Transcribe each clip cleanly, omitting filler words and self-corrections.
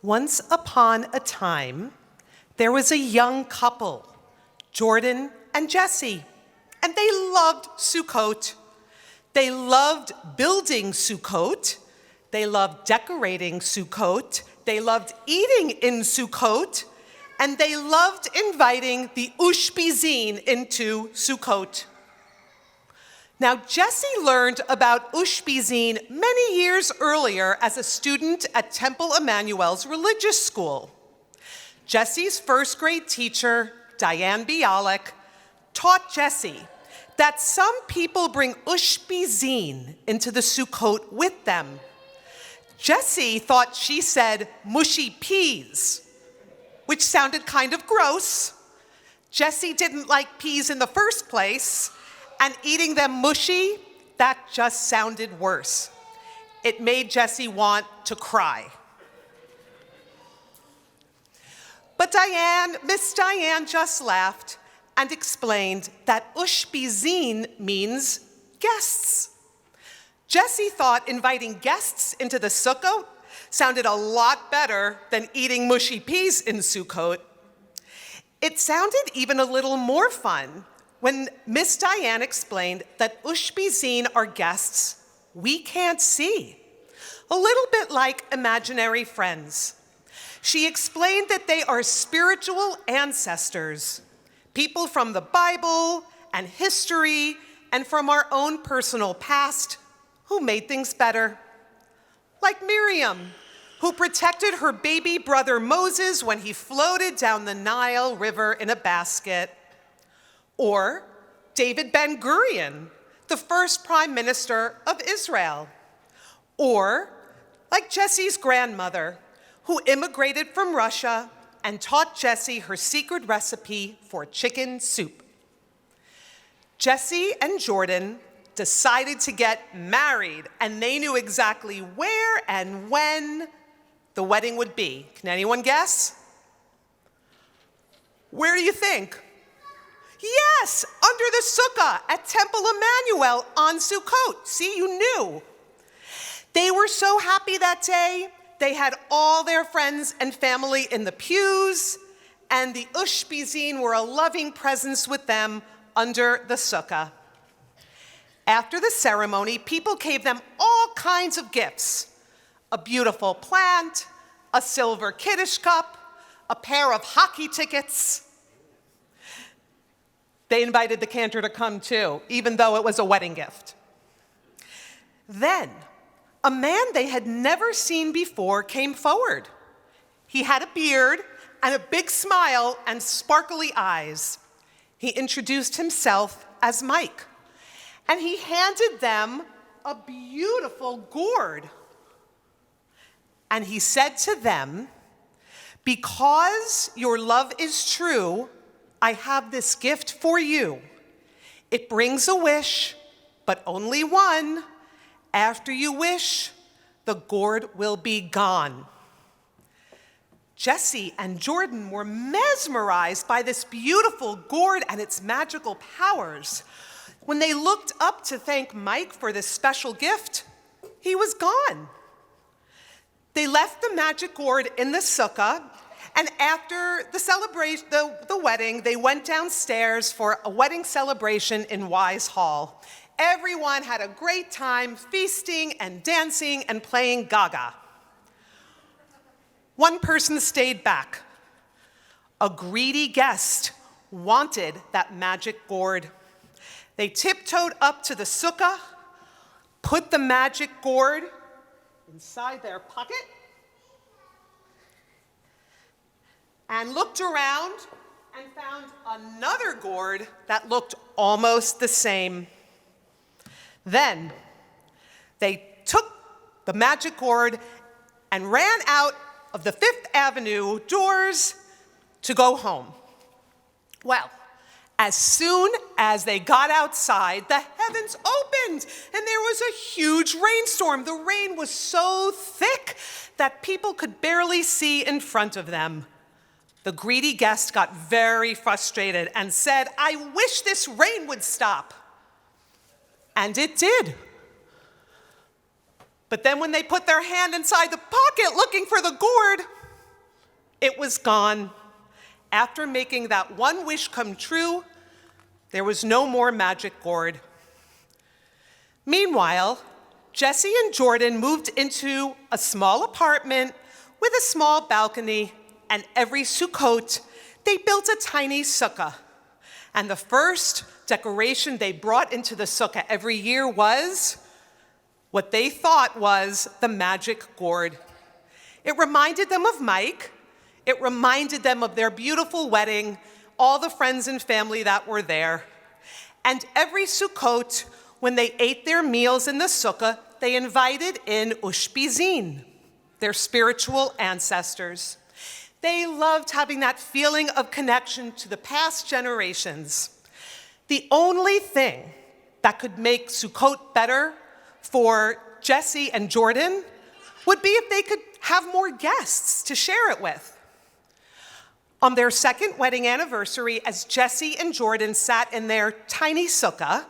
Once upon a time, there was a young couple, Jordan and Jesse, and they loved Sukkot. They loved building Sukkot. They loved decorating Sukkot. They loved eating in Sukkot. And they loved inviting the Ushpizin into Sukkot. Now, Jesse learned about Ushpizin many years earlier as a student at Temple Emanu-El's religious school. Jesse's first grade teacher, Diane Bialik, taught Jesse that some people bring Ushpizin into the Sukkot with them. Jesse thought she said mushy peas, which sounded kind of gross. Jesse didn't like peas in the first place, and eating them mushy, that just sounded worse. It made Jesse want to cry. But Miss Diane just laughed and explained that Ushpizin means guests. Jesse thought inviting guests into the Sukkot sounded a lot better than eating mushy peas in Sukkot. It sounded even a little more fun when Miss Diane explained that Ushpizin are guests we can't see, a little bit like imaginary friends. She explained that they are spiritual ancestors, people from the Bible and history and from our own personal past who made things better. Like Miriam, who protected her baby brother Moses when he floated down the Nile River in a basket. Or David Ben-Gurion, the first prime minister of Israel. Or like Jesse's grandmother, who immigrated from Russia and taught Jesse her secret recipe for chicken soup. Jesse and Jordan decided to get married, and they knew exactly where and when the wedding would be. Can anyone guess? Where do you think? Yes, under the sukkah at Temple Emanu-El on Sukkot. See, you knew. They were so happy that day. They had all their friends and family in the pews, and the Ushpizin were a loving presence with them under the sukkah. After the ceremony, people gave them all kinds of gifts: a beautiful plant, a silver Kiddush cup, a pair of hockey tickets. They invited the cantor to come too, even though it was a wedding gift. Then, a man they had never seen before came forward. He had a beard and a big smile and sparkly eyes. He introduced himself as Mike, and he handed them a beautiful gourd. And he said to them, "Because your love is true, I have this gift for you. It brings a wish, but only one. After you wish, the gourd will be gone." Jesse and Jordan were mesmerized by this beautiful gourd and its magical powers. When they looked up to thank Mike for this special gift, he was gone. They left the magic gourd in the sukkah, and after the celebration, the wedding, they went downstairs for a wedding celebration in Wise Hall. Everyone had a great time feasting and dancing and playing Gaga. One person stayed back. A greedy guest wanted that magic gourd. They tiptoed up to the sukkah, put the magic gourd inside their pocket, and looked around and found another gourd that looked almost the same. Then they took the magic gourd and ran out of the Fifth Avenue doors to go home. Well, as soon as they got outside, the heavens opened and there was a huge rainstorm. The rain was so thick that people could barely see in front of them. The greedy guest got very frustrated and said, "I wish this rain would stop." And it did. But then when they put their hand inside the pocket looking for the gourd, It was gone. After making that one wish come true, there was no more magic gourd. Meanwhile, Jesse and Jordan moved into a small apartment with a small balcony, and every Sukkot, they built a tiny sukkah. And the first decoration they brought into the sukkah every year was what they thought was the magic gourd. It reminded them of Mike. It reminded them of their beautiful wedding, all the friends and family that were there. And every Sukkot, when they ate their meals in the sukkah, they invited in Ushpizin, their spiritual ancestors. They loved having that feeling of connection to the past generations. The only thing that could make Sukkot better for Jesse and Jordan would be if they could have more guests to share it with. On their second wedding anniversary, as Jesse and Jordan sat in their tiny sukkah,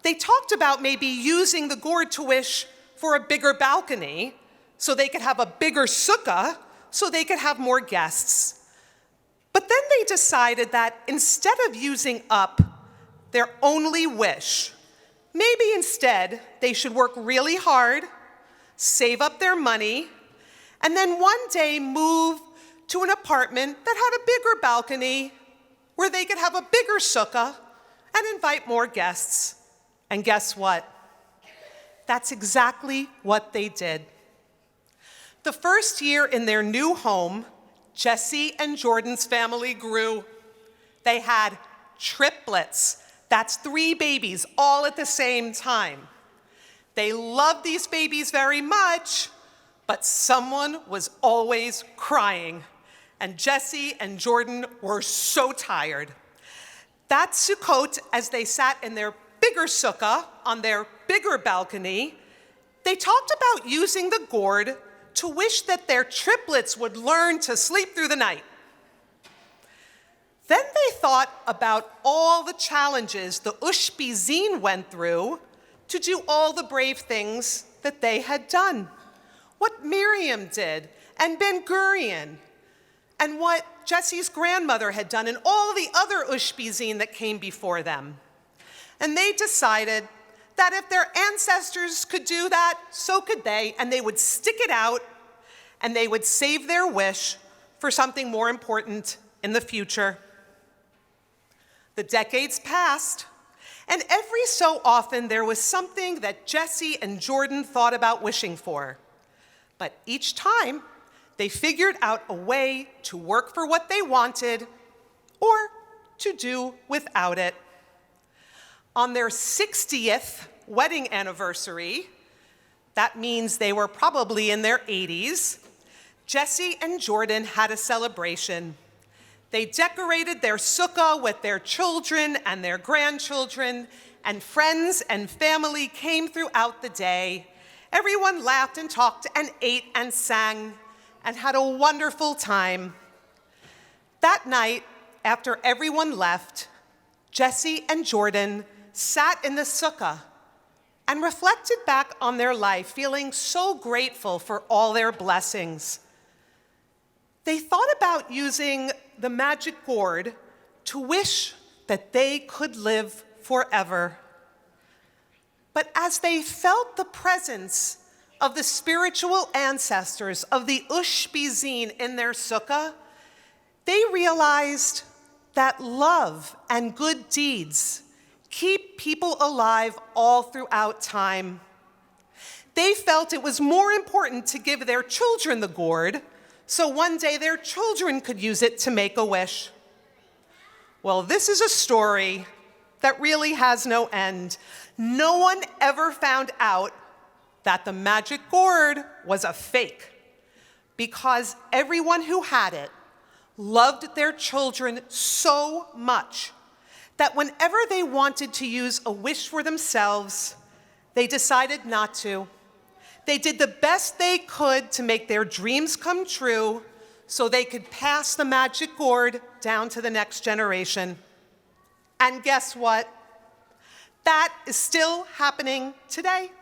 they talked about maybe using the gourd to wish for a bigger balcony so they could have a bigger sukkah so they could have more guests. But then they decided that instead of using up their only wish, maybe instead they should work really hard, save up their money, and then one day move to an apartment that had a bigger balcony where they could have a bigger sukkah and invite more guests. And guess what? That's exactly what they did. The first year in their new home, Jesse and Jordan's family grew. They had triplets. That's 3 babies all at the same time. They loved these babies very much, but someone was always crying. And Jesse and Jordan were so tired. That Sukkot, as they sat in their bigger sukkah on their bigger balcony, they talked about using the gourd to wish that their triplets would learn to sleep through the night. Then they thought about all the challenges the Ushpizin went through to do all the brave things that they had done. What Miriam did, and Ben Gurion, and what Jesse's grandmother had done, and all the other Ushpizin that came before them. And they decided that if their ancestors could do that, so could they, and they would stick it out, and they would save their wish for something more important in the future. The decades passed, and every so often there was something that Jesse and Jordan thought about wishing for. But each time, they figured out a way to work for what they wanted or to do without it. On their 60th wedding anniversary, that means they were probably in their 80s, Jesse and Jordan had a celebration. They decorated their sukkah with their children and their grandchildren, and friends and family came throughout the day. Everyone laughed and talked and ate and sang and had a wonderful time. That night, after everyone left, Jesse and Jordan sat in the sukkah and reflected back on their life, feeling so grateful for all their blessings. They thought about using the magic gourd to wish that they could live forever. But as they felt the presence of the spiritual ancestors of the Ushpizin in their sukkah, they realized that love and good deeds keep people alive all throughout time. They felt it was more important to give their children the gourd so one day their children could use it to make a wish. Well, this is a story that really has no end. No one ever found out that the magic gourd was a fake, because everyone who had it loved their children so much that whenever they wanted to use a wish for themselves, they decided not to. They did the best they could to make their dreams come true so they could pass the magic gourd down to the next generation. And guess what? That is still happening today.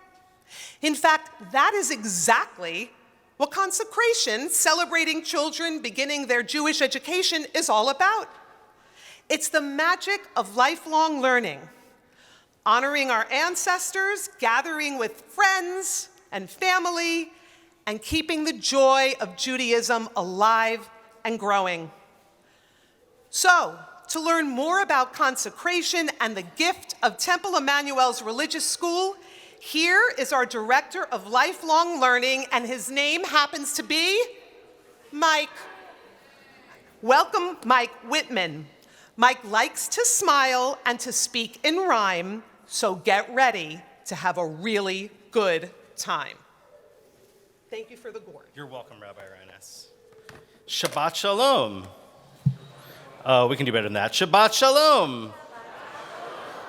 In fact, that is exactly what consecration, celebrating children beginning their Jewish education, is all about. It's the magic of lifelong learning, honoring our ancestors, gathering with friends and family, and keeping the joy of Judaism alive and growing. So, to learn more about consecration and the gift of Temple Emanu-El's religious school, here is our Director of Lifelong Learning, and his name happens to be Mike. Welcome, Mike Whitman. Mike likes to smile and to speak in rhyme, so get ready to have a really good time. Thank you for the gourd. You're welcome, Rabbi Reines. Shabbat Shalom. We can do better than that. Shabbat Shalom.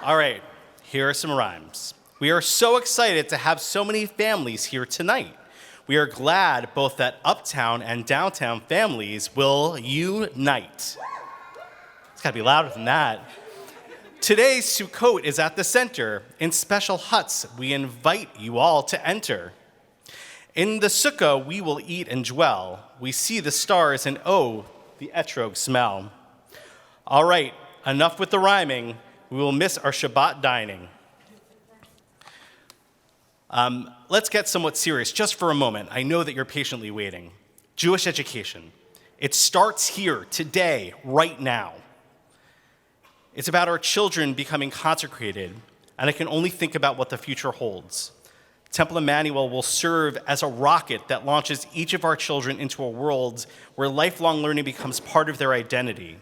All right, here are some rhymes. We are so excited to have so many families here tonight. We are glad both that uptown and downtown families will unite. It's got to be louder than that. Today's Sukkot is at the center. In special huts, we invite you all to enter. In the sukkah, we will eat and dwell. We see the stars and oh, the etrog smell. All right, enough with the rhyming. We will miss our Shabbat dining. Let's get somewhat serious just for a moment. I know that you're patiently waiting. Jewish education. It starts here, today, right now. It's about our children becoming consecrated, and I can only think about what the future holds. Temple Emanu-El will serve as a rocket that launches each of our children into a world where lifelong learning becomes part of their identity.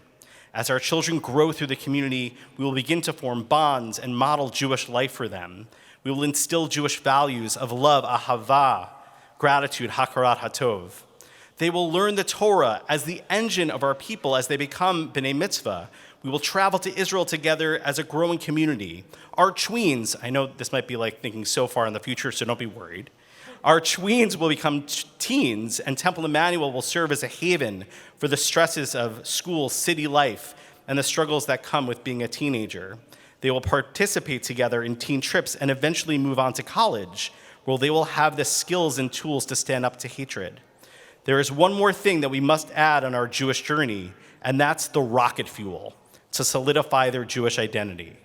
As our children grow through the community, we will begin to form bonds and model Jewish life for them. We will instill Jewish values of love, ahava, gratitude, hakarat hatov. They will learn the Torah as the engine of our people as they become b'nai mitzvah. We will travel to Israel together as a growing community. Our tweens, I know this might be like thinking so far in the future, so don't be worried. Our tweens will become teens, and Temple Emanu-El will serve as a haven for the stresses of school, city life, and the struggles that come with being a teenager. They will participate together in teen trips and eventually move on to college, where they will have the skills and tools to stand up to hatred. There is one more thing that we must add on our Jewish journey, and that's the rocket fuel to solidify their Jewish identity.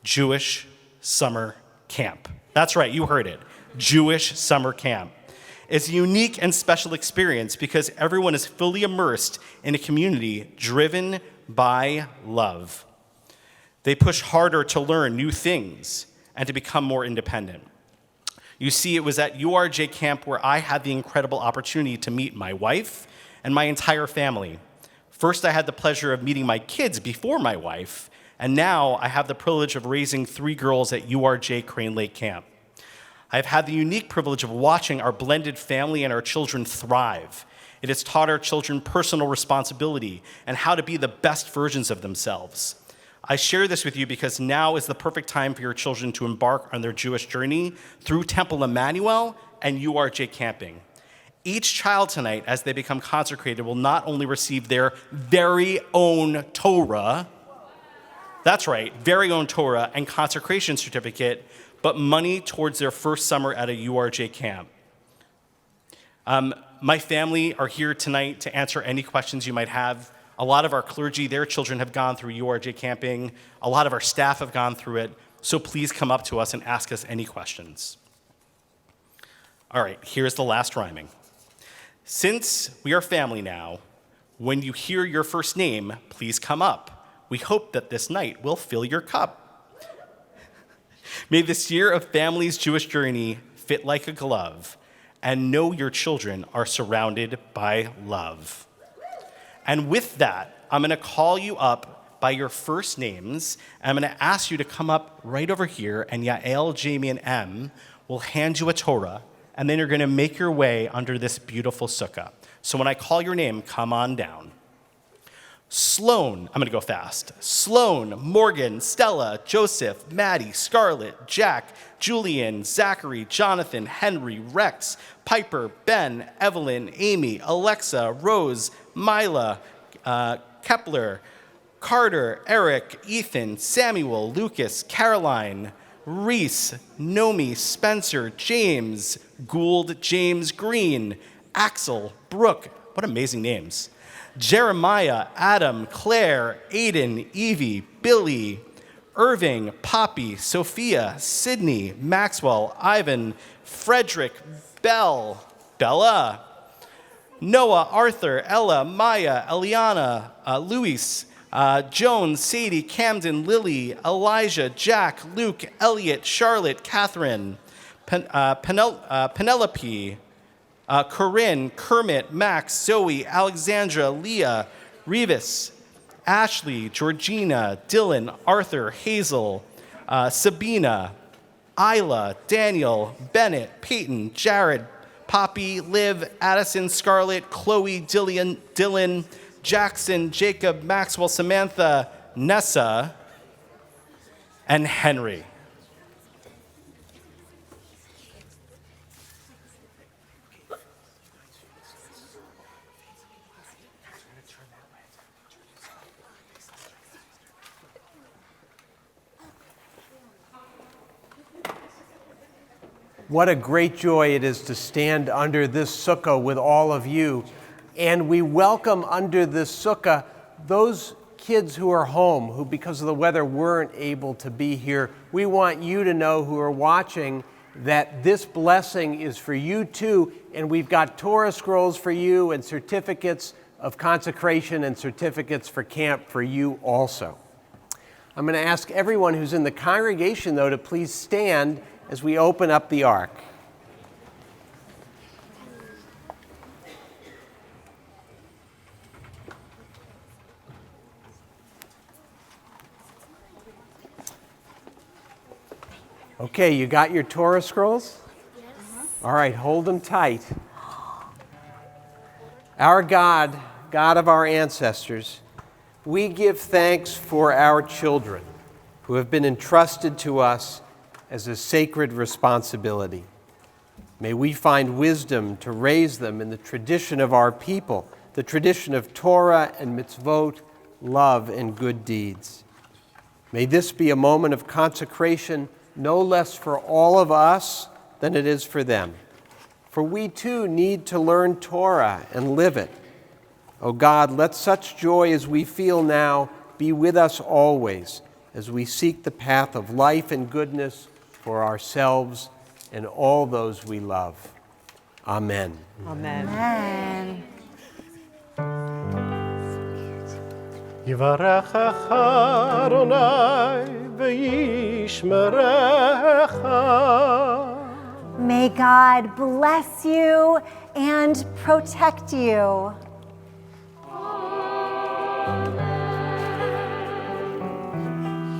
Jewish summer camp. That's right, you heard it. Jewish summer camp. It's a unique and special experience because everyone is fully immersed in a community driven by love. They push harder to learn new things and to become more independent. You see, it was at URJ camp where I had the incredible opportunity to meet my wife and my entire family. First, I had the pleasure of meeting my kids before my wife, and now I have the privilege of raising 3 girls at URJ Crane Lake Camp. I've had the unique privilege of watching our blended family and our children thrive. It has taught our children personal responsibility and how to be the best versions of themselves. I share this with you because now is the perfect time for your children to embark on their Jewish journey through Temple Emanu-El and URJ camping. Each child tonight, as they become consecrated, will not only receive their very own Torah, that's right, very own Torah and consecration certificate, but money towards their first summer at a URJ camp. My family are here tonight to answer any questions you might have. A lot of our clergy, their children have gone through URJ camping. A lot of our staff have gone through it. So please come up to us and ask us any questions. All right, here's the last rhyming. Since we are family now, when you hear your first name, please come up. We hope that this night will fill your cup. May this year of family's Jewish journey fit like a glove, and know your children are surrounded by love. And with that, I'm going to call you up by your first names, and I'm going to ask you to come up right over here, and Yael, Jamie, and Em will hand you a Torah, and then you're going to make your way under this beautiful sukkah. So when I call your name, come on down. Sloan, I'm going to go fast. Sloan, Morgan, Stella, Joseph, Maddie, Scarlett, Jack, Julian, Zachary, Jonathan, Henry, Rex, Piper, Ben, Evelyn, Amy, Alexa, Rose, Mila, Kepler, Carter, Eric, Ethan, Samuel, Lucas, Caroline, Reese, Nomi, Spencer, James, Gould, James Green, Axel, Brooke, what amazing names, Jeremiah, Adam, Claire, Aiden, Evie, Billy, Irving, Poppy, Sophia, Sydney, Maxwell, Ivan, Frederick, Bella, Noah, Arthur, Ella, Maya, Eliana, Luis, Joan, Sadie, Camden, Lily, Elijah, Jack, Luke, Elliot, Charlotte, Catherine, Penelope, Corinne, Kermit, Max, Zoe, Alexandra, Leah, Revis, Ashley, Georgina, Dylan, Arthur, Hazel, Sabina, Isla, Daniel, Bennett, Peyton, Jared, Poppy, Liv, Addison, Scarlett, Chloe, Dylan, Jackson, Jacob, Maxwell, Samantha, Nessa, and Henry. What a great joy it is to stand under this sukkah with all of you. And we welcome under this sukkah those kids who are home, who because of the weather weren't able to be here. We want you to know, who are watching, that this blessing is for you too. And we've got Torah scrolls for you and certificates of consecration and certificates for camp for you also. I'm going to ask everyone who's in the congregation, though, to please stand as we open up the ark. Okay, you got your Torah scrolls? Yes. All right, hold them tight. Our God, God of our ancestors, we give thanks for our children who have been entrusted to us as a sacred responsibility. May we find wisdom to raise them in the tradition of our people, the tradition of Torah and mitzvot, love and good deeds. May this be a moment of consecration no less for all of us than it is for them. For we too need to learn Torah and live it. O God, let such joy as we feel now be with us always as we seek the path of life and goodness for ourselves and all those we love. Amen. Amen. Amen. יברכך אדוני וישמרך. May God bless you and protect you.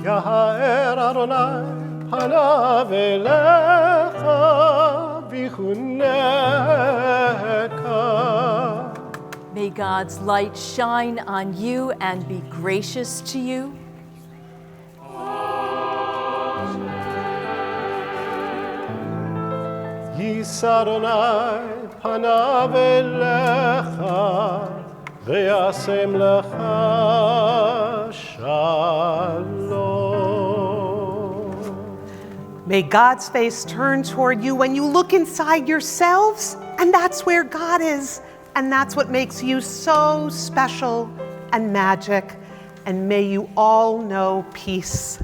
יאר אדוני פניו אליך ויחונך. May God's light shine on you and be gracious to you. יישא אדוני פניו אליך וישם לך שלום. May God's face turn toward you when you look inside yourselves, and that's where God is. And that's what makes you so special and magic. And may you all know peace.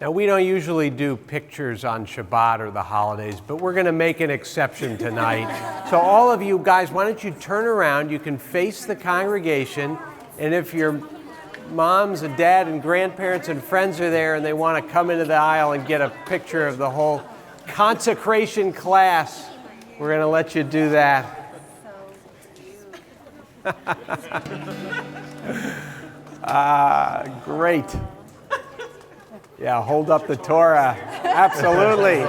Now, we don't usually do pictures on Shabbat or the holidays, but we're going to make an exception tonight. So all of you guys, why don't you turn around? You can face the congregation, and if your moms and dad and grandparents and friends are there and they want to come into the aisle and get a picture of the whole consecration class, we're going to let you do that. Great. Yeah, hold up the Torah. Absolutely.